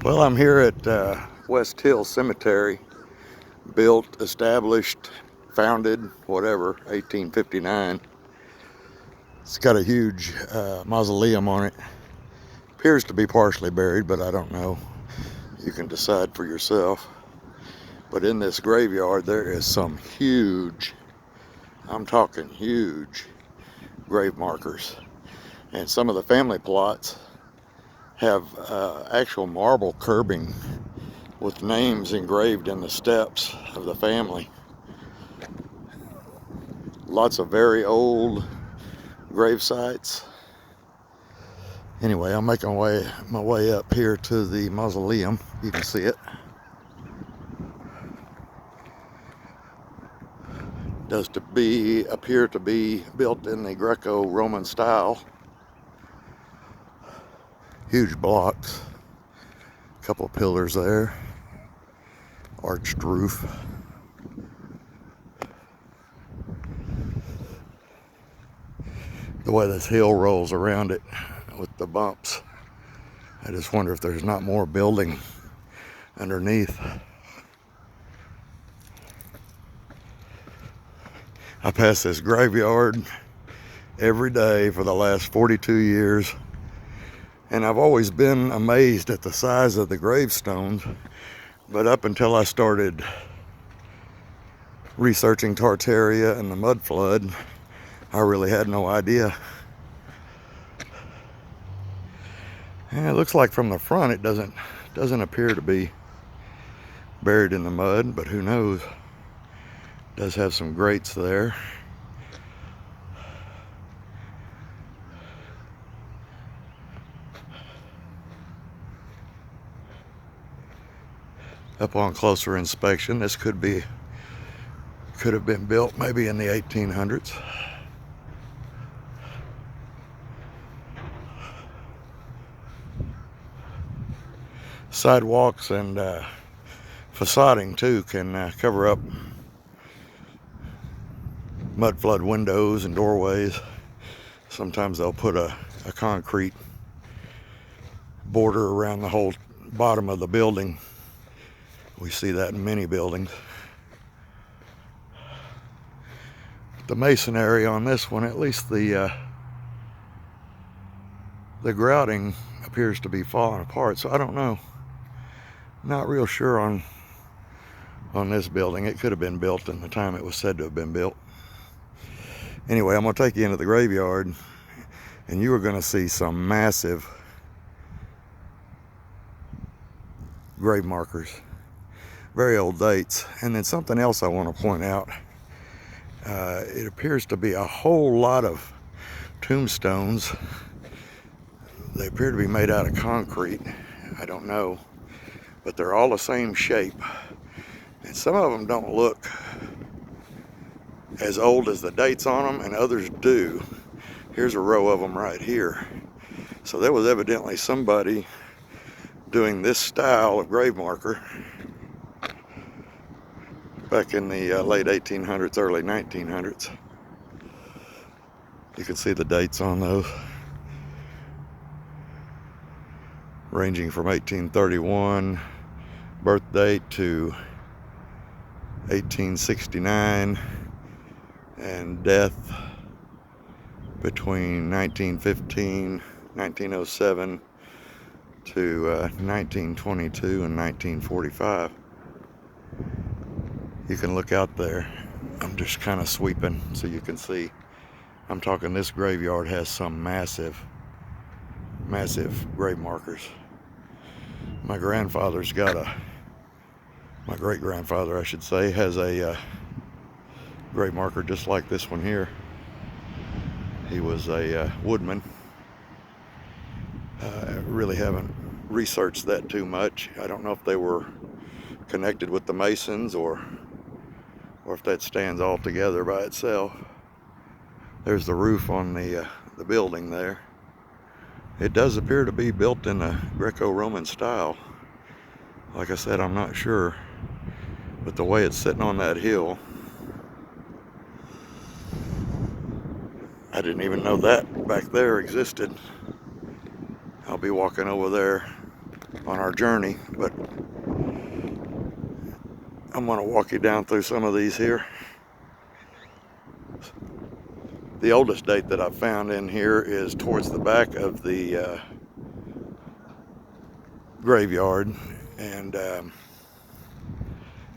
Well, I'm here at West Hill Cemetery, built, established, founded, whatever, 1859. It's got a huge mausoleum on it. Appears to be partially buried, but I don't know. You can decide for yourself. But in this graveyard, there is some huge, I'm talking huge, grave markers. And some of the family plots have actual marble curbing with names engraved in the steps of the family. Lots of very old grave sites. Anyway, I'm making my way up here to the mausoleum. You can see it. Does appear to be built in the Greco-Roman style. Huge blocks. A couple of pillars there. Arched roof. The way this hill rolls around it with the bumps, I just wonder if there's not more building underneath. I pass this graveyard every day for the last 42 years, and I've always been amazed at the size of the gravestones, but up until I started researching Tartaria and the mud flood, I really had no idea. And it looks like from the front it doesn't appear to be buried in the mud, but who knows. It does have some grates there. Upon closer inspection, this could have been built maybe in the 1800s. Sidewalks and facading too can cover up mud flood windows and doorways. Sometimes they'll put a concrete border around the whole bottom of the building. We see that in many buildings. The masonry on this one, at least the grouting appears to be falling apart, so I don't know. Not real sure on this building. It could have been built in the time it was said to have been built. Anyway, I'm going to take you into the graveyard, and you are going to see some massive grave markers, very old dates. And then something else I want to point out. It appears to be a whole lot of tombstones. They appear to be made out of concrete. I don't know, but they're all the same shape. And some of them don't look as old as the dates on them, and others do. Here's a row of them right here. So there was evidently somebody doing this style of grave marker back in the late 1800s, early 1900s. You can see the dates on those, ranging from 1831 birth date to 1869, and death between 1915, 1907 to 1922 and 1945. You can look out there. I'm just kind of sweeping so you can see. I'm talking, this graveyard has some massive grave markers. My great-grandfather, I should say, has a grave marker just like this one here. He was a woodman. Really haven't researched that too much. I don't know if they were connected with the Masons or if that stands all together by itself. There's the roof on the building there. It does appear to be built in a Greco-Roman style. Like I said, I'm not sure, but the way it's sitting on that hill, I didn't even know that back there existed. I'll be walking over there on our journey, but I'm going to walk you down through some of these here. The oldest date that I've found in here is towards the back of the graveyard, and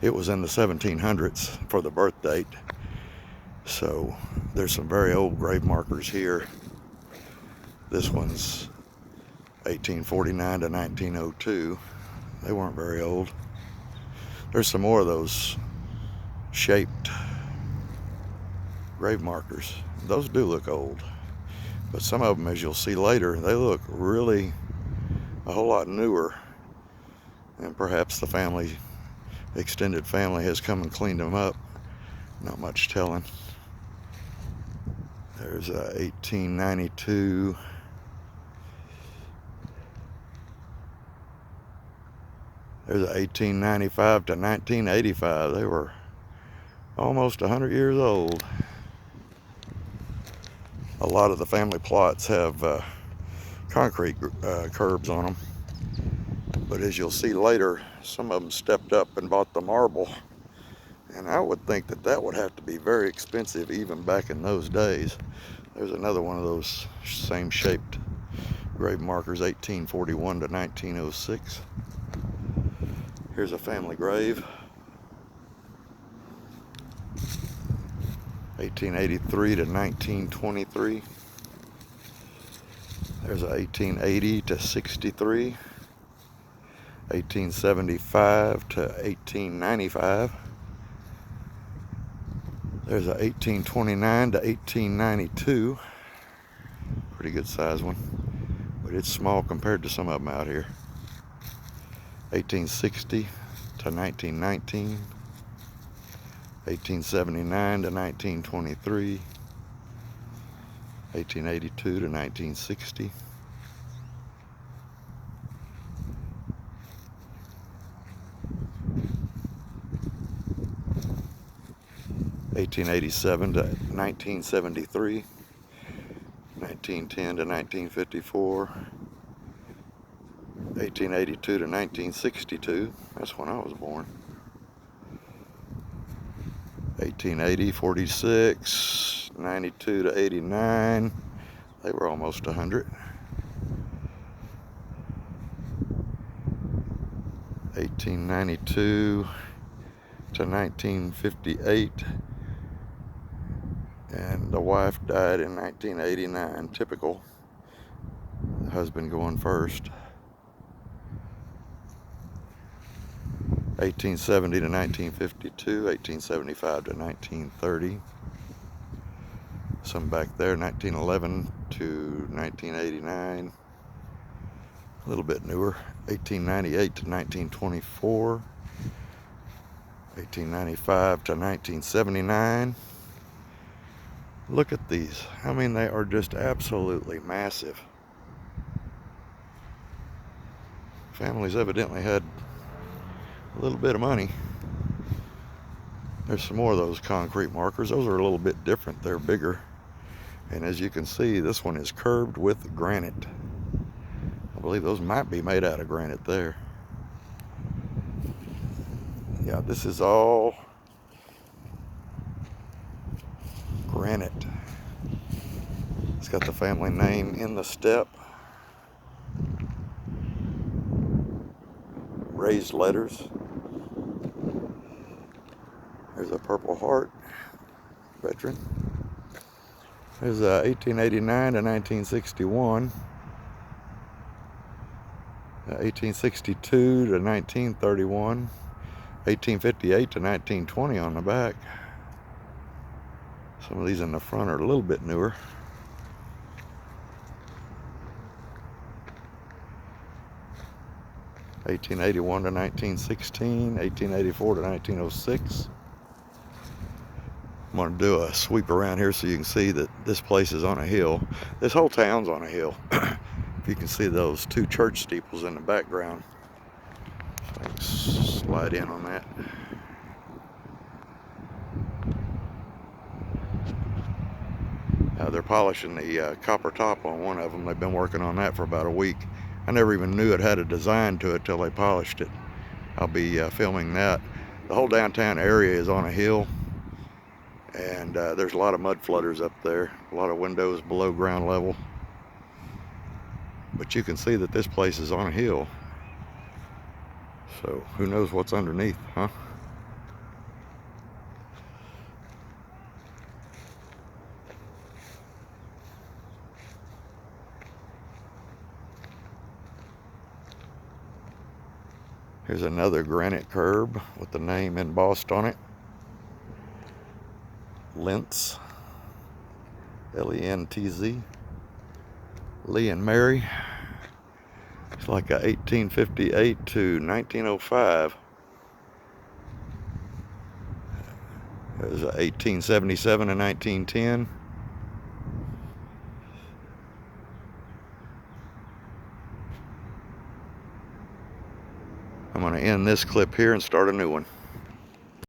it was in the 1700s for the birth date. So there's some very old grave markers here. This one's 1849 to 1902. They weren't very old. There's some more of those shaped grave markers. Those do look old, but some of them, as you'll see later, they look really a whole lot newer, and perhaps the extended family has come and cleaned them up. Not much telling. There's a 1892. There's a 1895 to 1985. They were almost 100 years old. A lot of the family plots have concrete curbs on them, but as you'll see later, some of them stepped up and bought the marble, and I would think that that would have to be very expensive even back in those days. There's another one of those same shaped grave markers, 1841 to 1906. Here's a family grave, 1883 to 1923. There's a 1880 to 63, 1875 to 1895. There's a 1829 to 1892. Pretty good size one, but it's small compared to some of them out here. 1860 to 1919. 1879 to 1923. 1882 to 1960. 1887 to 1973. 1910 to 1954. 1882 to 1962. That's when I was born. 1880, 46, 92 to 89. They were almost 100. 1892 to 1958. And the wife died in 1989. Typical. The husband going first. 1870 to 1952, 1875 to 1930. Some back there, 1911 to 1989. A little bit newer, 1898 to 1924. 1895 to 1979. Look at these. I mean, they are just absolutely massive. Families evidently had a little bit of money. There's some more of those concrete markers. Those are a little bit different. They're bigger. And as you can see, this one is curbed with granite. I believe those might be made out of granite there. Yeah, this is all granite. It's got the family name in the step. Raised letters. There's a Purple Heart veteran. There's 1889 to 1961. 1862 to 1931. 1858 to 1920 on the back. Some of these in the front are a little bit newer. (1881 to 1916, 1884 to 1906. I'm going to do a sweep around here so you can see that this place is on a hill. This whole town's on a hill. You can see those two church steeples in the background. So I can slide in on that. They're polishing the copper top on one of them. They've been working on that for about a week. I never even knew it had a design to it till they polished it. I'll be filming that. The whole downtown area is on a hill, and there's a lot of mud flutters up there, a lot of windows below ground level. But you can see that this place is on a hill, so who knows what's underneath, huh? Here's another granite curb with the name embossed on it. Lentz, L-E-N-T-Z, Lee and Mary. It's like a 1858 to 1905. It was 1877 and 1910. I'm going to end this clip here and start a new one.